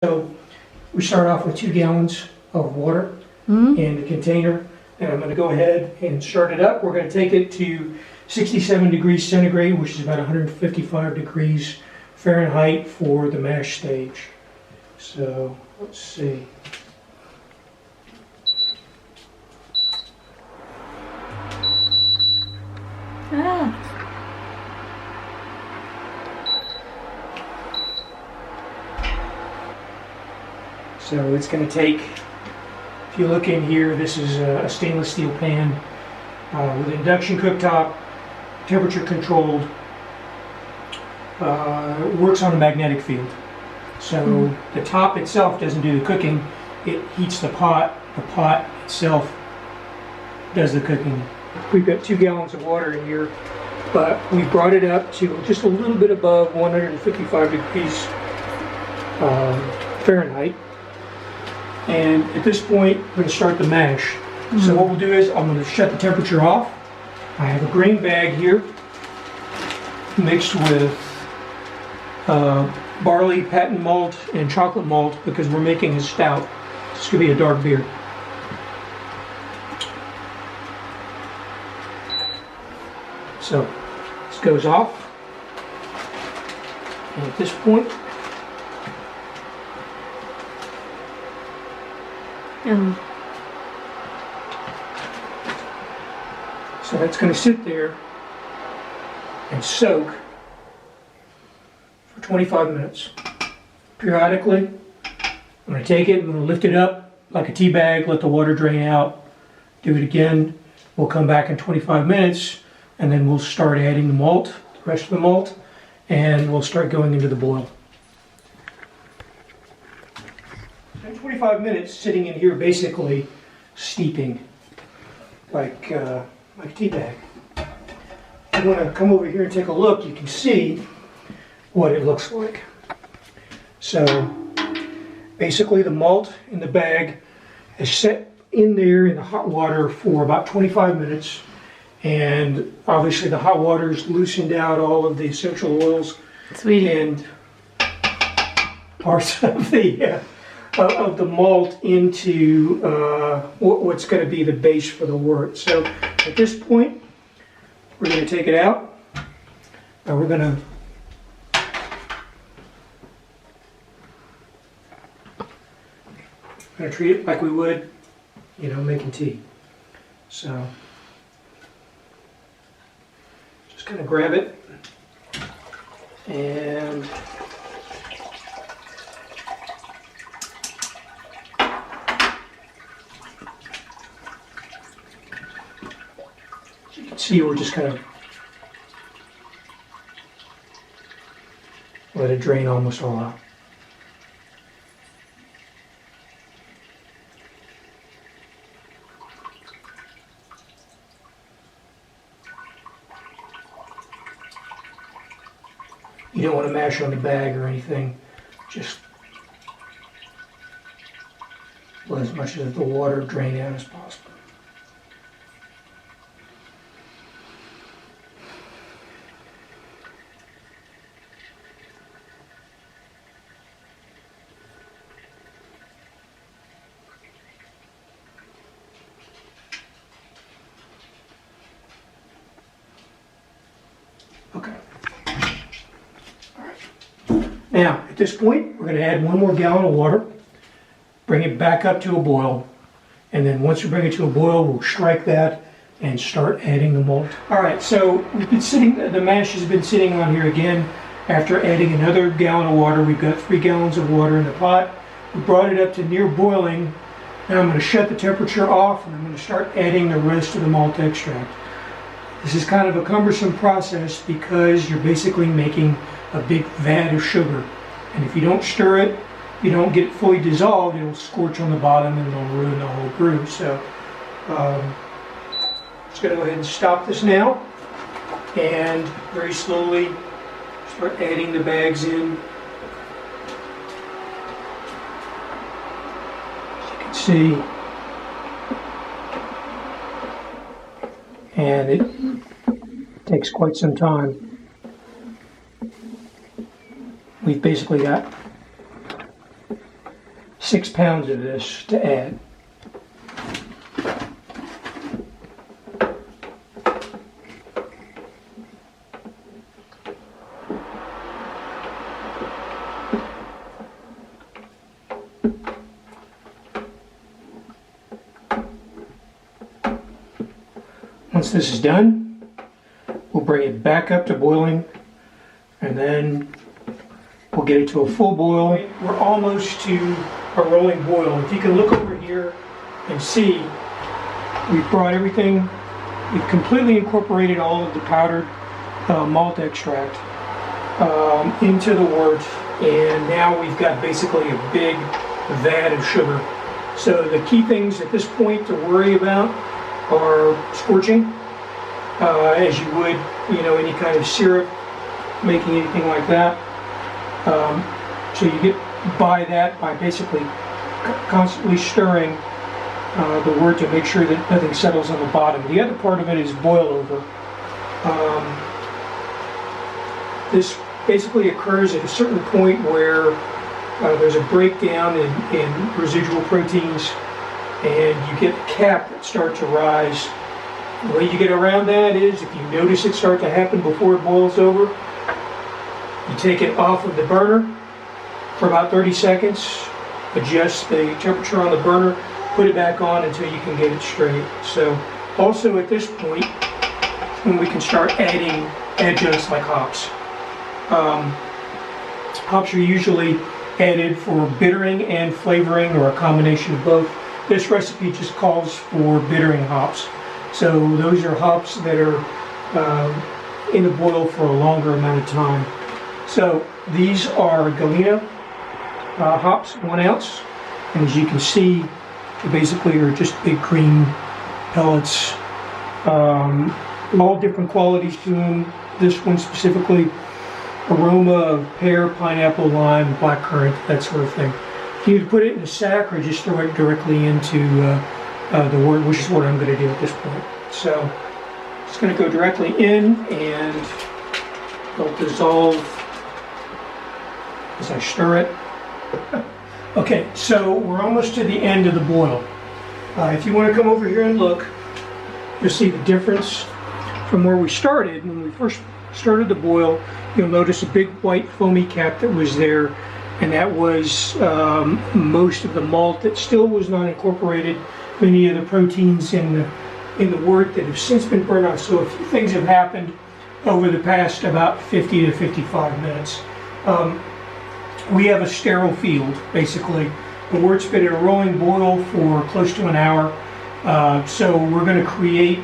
So we start off with 2 gallons of water in the container, and I'm going to go ahead and start it up. We're going to take it to 67 degrees centigrade, which is about 155 degrees Fahrenheit for the mash stage. So let's see. So it's going to take, if you look in here, this is a stainless steel pan with induction cooktop, temperature controlled, works on a magnetic field. So the top itself doesn't do the cooking, it heats the pot itself does the cooking. We've got 2 gallons of water in here, but we brought it up to just a little bit above 155 degrees Fahrenheit. And at this point, we're going to start the mash. So what we'll do is I'm going to shut the temperature off. I have a grain bag here mixed with barley, patent malt, and chocolate malt because we're making a stout. This could be a dark beer. So this goes off. And at this point, so that's going to sit there and soak for 25 minutes. Periodically, I'm going to take it, I'm going to lift it up like a tea bag, let the water drain out, do it again. We'll come back in 25 minutes and then we'll start adding the malt, the rest of the malt, and we'll start going into the boil. 25 minutes sitting in here basically steeping like a tea bag. If you want to come over here and take a look, you can see what it looks like. So basically the malt in the bag is set in there in the hot water for about 25 minutes, and obviously the hot water's loosened out all of the essential oils and parts of the malt into what's going to be the base for the wort. So at this point, we're going to take it out. Now we're going to treat it like we would, making tea. So just kind of grab it and see, we're just kind of let it drain almost all out. You don't want to mash on the bag or anything, just let as much of the water drain out as possible. Okay. All right. Now, at this point, we're going to add 1 more gallon of water, bring it back up to a boil, and then once we bring it to a boil, we'll strike that and start adding the malt. All right, so we've been sitting, the mash has been sitting on here again. After adding another gallon of water, we've got 3 gallons of water in the pot. We brought it up to near boiling. Now I'm going to shut the temperature off, and I'm going to start adding the rest of the malt extract. This is kind of a cumbersome process because you're basically making a big vat of sugar. And if you don't stir it, you don't get it fully dissolved, it'll scorch on the bottom and it'll ruin the whole brew. So just going to go ahead and stop this now and very slowly start adding the bags in. As you can see, and it takes quite some time. We've basically got 6 pounds of this to add. Once this is done, we'll bring it back up to boiling, and then we'll get it to a full boil. We're almost to a rolling boil. If you can look over here and see, we've brought everything, we've completely incorporated all of the powdered malt extract into the wort, and now we've got basically a big vat of sugar. So the key things at this point to worry about are scorching, as you would, any kind of syrup, making anything like that. So you get by that by basically constantly stirring the wort to make sure that nothing settles on the bottom. The other part of it is boil over. This basically occurs at a certain point where there's a breakdown in residual proteins, and you get the cap that start to rise. The way you get around that is, if you notice it start to happen before it boils over, you take it off of the burner for about 30 seconds, adjust the temperature on the burner, put it back on until you can get it straight. So also at this point, when we can start adding adjuncts like hops. Hops are usually added for bittering and flavoring, or a combination of both. This recipe just calls for bittering hops. So those are hops that are in the boil for a longer amount of time. So these are Galena hops, 1 ounce. And as you can see, they basically are just big green pellets. All different qualities to them. This one specifically, aroma of pear, pineapple, lime, blackcurrant, that sort of thing. You can put it in a sack or just throw it directly into the wort, which is what I'm going to do at this point. So it's going to go directly in, and it'll dissolve as I stir it. Okay, so we're almost to the end of the boil. If you want to come over here and look, you'll see the difference from where we started. When we first started the boil, you'll notice a big white foamy cap that was there, and that was most of the malt that still was not incorporated. Many of the proteins in the wort that have since been burned off. So a few things have happened over the past about 50 to 55 minutes. We have a sterile field, basically. The wort's been in a rolling boil for close to an hour. So we're going to create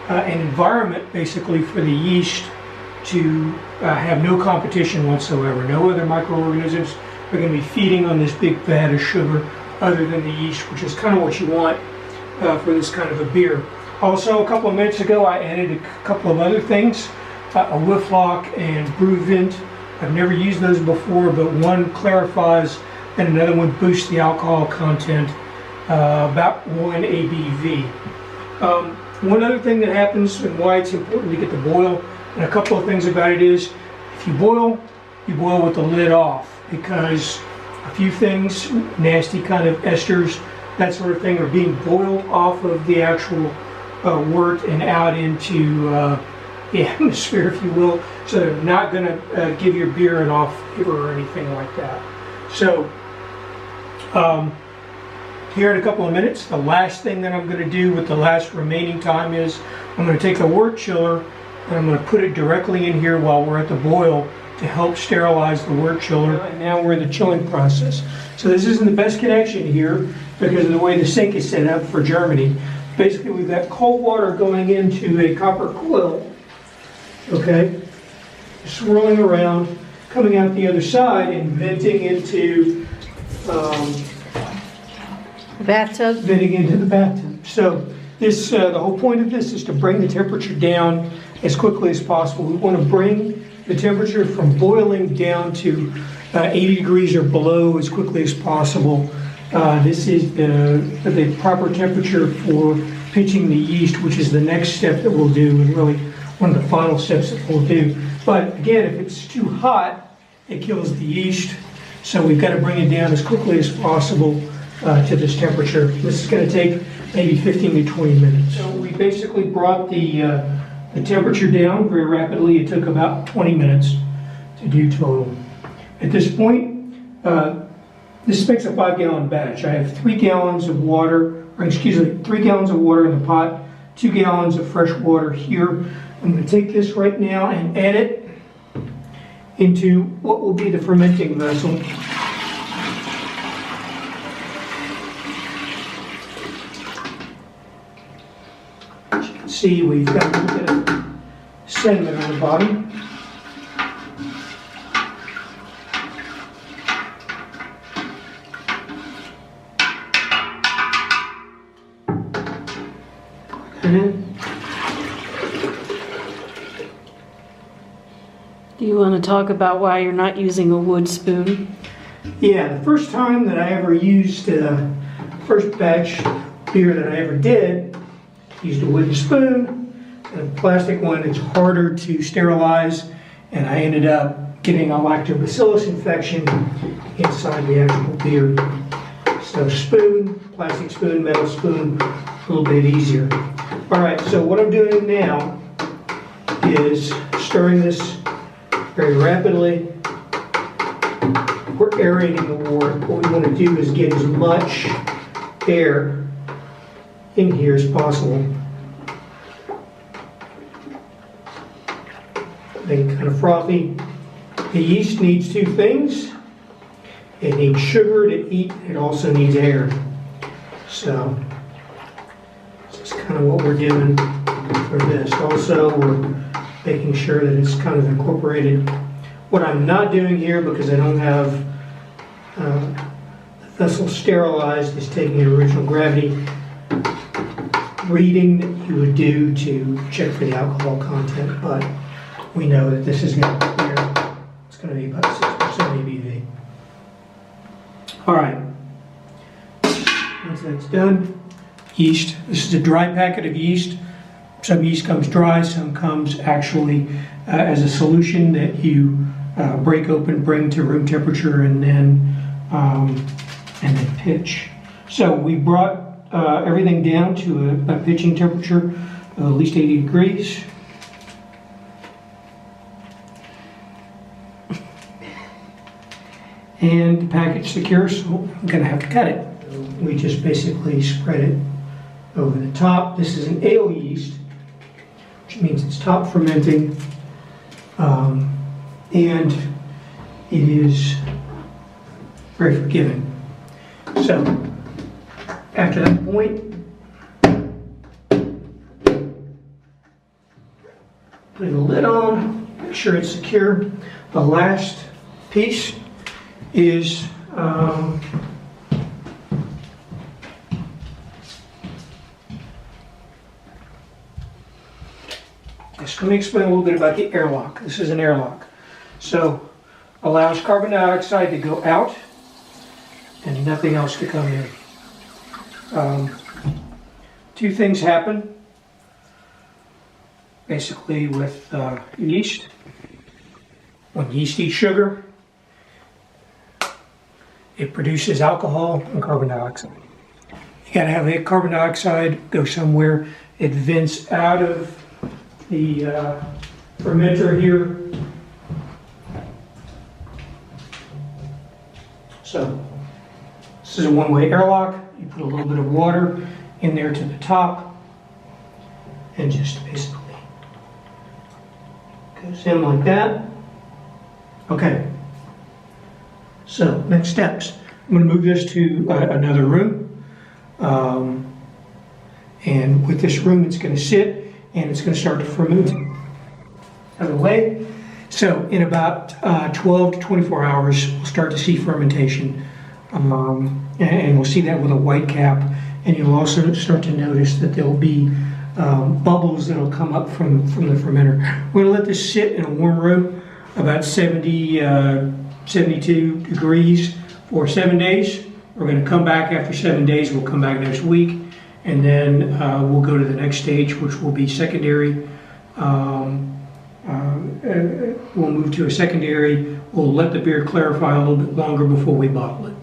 an environment, basically, for the yeast to have no competition whatsoever. No other microorganisms are going to be feeding on this big vat of sugar other than the yeast, which is kind of what you want for this kind of a beer. Also, a couple of minutes ago, I added a couple of other things, a Whifflock and Brew Vent. I've never used those before, but one clarifies and another one boosts the alcohol content about 1 ABV. One other thing that happens and why it's important to get the boil, and a couple of things about it is, if you boil with the lid off, because a few things, nasty kind of esters, that sort of thing, are being boiled off of the actual wort and out into the atmosphere, if you will. So they're not going to give your beer an off flavor or anything like that. So here in a couple of minutes, the last thing that I'm going to do with the last remaining time is I'm going to take the wort chiller and I'm going to put it directly in here while we're at the boil to help sterilize the wort chiller. And now we're in the chilling process. So this isn't the best connection here because of the way the sink is set up for Germany. Basically, we've got cold water going into a copper coil, okay, swirling around, coming out the other side and venting into bathtub. Venting into the bathtub. So this, the whole point of this is to bring the temperature down as quickly as possible. We want to bring the temperature from boiling down to 80 degrees or below as quickly as possible. This is the proper temperature for pitching the yeast, which is the next step that we'll do, and really one of the final steps that we'll do. But again, if it's too hot, it kills the yeast. So we've got to bring it down as quickly as possible to this temperature. This is going to take maybe 15 to 20 minutes. So we basically brought the temperature down very rapidly. It took about 20 minutes to do total. At this point, this makes a 5-gallon batch. I have 3 gallons of water, or excuse me, 3 gallons of water in the pot, 2 gallons of fresh water here. I'm going to take this right now and add it into what will be the fermenting vessel. As you can see, we've got a little bit of sediment on the bottom. Do you want to talk about why you're not using a wood spoon? Yeah, the first time that I ever used, first batch beer that I ever did, used a wooden spoon, a plastic one. It's harder to sterilize, and I ended up getting a lactobacillus infection inside the actual beer. So spoon, plastic spoon, metal spoon, a little bit easier. All right, so what I'm doing now is stirring this very rapidly. We're aerating the wort. What we want to do is get as much air in here as possible. Make it kind of frothy. The yeast needs 2 things. It needs sugar to eat. It also needs air. So this is kind of what we're doing for this. Also, we're making sure that it's kind of incorporated. What I'm not doing here, because I don't have the vessel sterilized, is taking an original gravity reading that you would do to check for the alcohol content, but we know that this is going to be clear. It's going to be about 6% ABV. All right, once that's done, yeast. This is a dry packet of yeast. Some yeast comes dry, some comes actually as a solution that you break open, bring to room temperature, and then pitch. So we brought everything down to a pitching temperature of at least 80 degrees. And the package secure, so I'm going to have to cut it. We just basically spread it over the top. This is an ale yeast, which means it's top fermenting, and it is very forgiving. So after that point, put the lid on, make sure it's secure. The last piece is let me explain a little bit about the airlock. This is an airlock. So allows carbon dioxide to go out and nothing else to come in. 2 things happen basically with yeast. When yeast eats sugar, it produces alcohol and carbon dioxide. You gotta have that carbon dioxide go somewhere. It vents out of the fermenter here. So this is a one-way airlock. You put a little bit of water in there to the top and just basically goes in like that. Okay. So next steps. I'm going to move this to another room. And with this room, it's going to sit and it's going to start to ferment out of the way. So in about 12 to 24 hours, we'll start to see fermentation. And we'll see that with a white cap. And you'll also start to notice that there'll be bubbles that'll come up from the fermenter. We're going to let this sit in a warm room, about 72 degrees for 7 days. We're going to come back after 7 days. We'll come back next week. And then we'll go to the next stage, which will be secondary. We'll move to a secondary we'll let the beer clarify a little bit longer before we bottle it.